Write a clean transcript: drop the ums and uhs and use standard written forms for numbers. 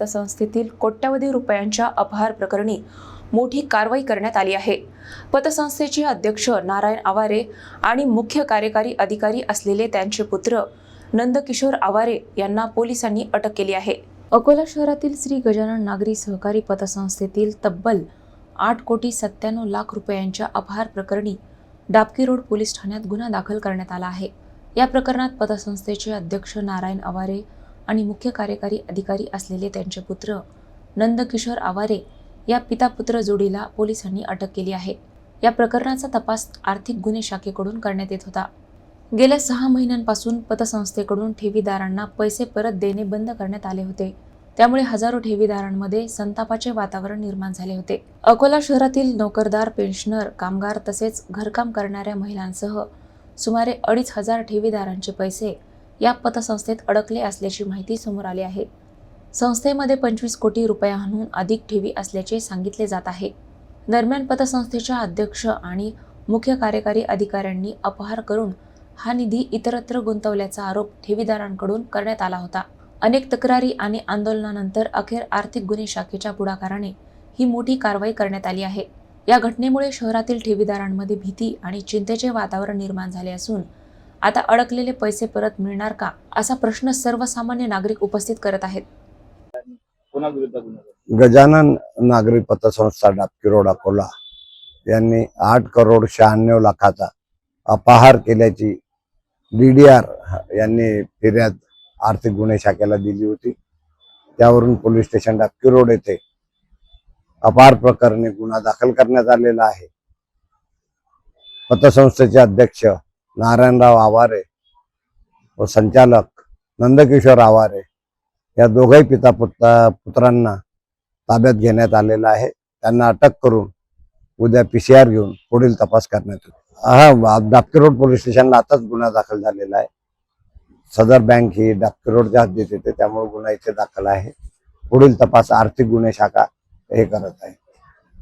पतसंस्थेतील कोट्यवधी रुपयांच्या अपहार प्रकरणी मोठी कारवाई करण्यात आली आहे। पतसंस्थेचे अध्यक्ष नारायण आवारे आणि मुख्य कार्यकारी अधिकारी असलेले त्यांचे पुत्र नंदकिशोर आवारे यांना पोलिसांनी अटक केली आहे। अकोला शहरातील श्री गजानन नागरी सहकारी पतसंस्थेतील तब्बल 8,97,00,000 रुपयांच्या अपहार प्रकरणी डाबकी रोड पोलीस ठाण्यात गुन्हा दाखल करण्यात आला आहे। या प्रकरणात पतसंस्थेचे अध्यक्ष नारायण आवारे आणि मुख्य कार्यकारी अधिकारी असलेले त्यांचे पुत्र नंदकिशोर आवारे या पिता-पुत्र जोडीला पोलिसांनी अटक केली आहे। या प्रकरणाचा तपास आर्थिक गुन्हे शाखेकडून करण्यात येत होता। गेल्या 6 महिन्यांपासून पतसंस्थेकडून ठेवीदारांना पैसे परत देणे बंद करण्यात आले होते। त्यामुळे हजारो ठेवीदारांमध्ये संतापाचे वातावरण निर्माण झाले होते। अकोला शहरातील नोकरदार, पेन्शनर, कामगार तसेच घरकाम करणाऱ्या महिलांसह सुमारे 2,500 ठेवीदारांचे पैसे या पतसंस्थेत अडकले असल्याची माहिती समोर आली आहे। संस्थेमध्ये 25 कोटी रुपयांहून अधिक ठेवी असल्याचे सांगितले जात आहे। दरम्यान पतसंस्थेच्या अध्यक्ष आणि मुख्य कार्यकारी अधिकाऱ्यांनी अपहार करून हा निधी इतरत्र गुंतवल्याचा आरोप ठेवीदारांकडून करण्यात आला होता। अनेक तक्रारी आणि आंदोलनानंतर अखेर आर्थिक गुन्हे शाखेच्या पुढाकाराने ही मोठी कारवाई करण्यात आली आहे। या घटनेमुळे शहरातील ठेवीदारांमध्ये भीती आणि चिंतेचे वातावरण निर्माण झाले असून आता अडकलेले पैसे परत मिळणार का असा प्रश्न सर्वसामान्य नागरिक उपस्थित करत आहेत। गजानन नागरी पतसंस्था डाबकी रोड अकोला यांनी 8,96,00,000 अपहार केल्याची DDR यांनी फिर्याद आर्थिक गुन्हे शाखेला दिली होती। त्यावरून पोलीस स्टेशन डाबकी रोड येथे अपहार प्रकरणी गुन्हा दाखल करण्यात आलेला आहे। पतसंस्थेचे अध्यक्ष नारायणराव आवारे व संचालक नंदकिशोर आवारे या दोघाही पुत्रांना ताब्यात घेण्यात आलेला आहे। त्यांना अटक करून उद्या PCR घेऊन पुढील तपास करण्यात येईल। डाबकी रोड पोलीस स्टेशनला आताच गुन्हा दाखल झालेला आहे। सदर बँक ही डाबकी रोडच्या हद्दीत येते, त्यामुळे गुन्हा इथे दाखल आहे। पुढील तपास आर्थिक गुन्हे शाखा हे करत आहे।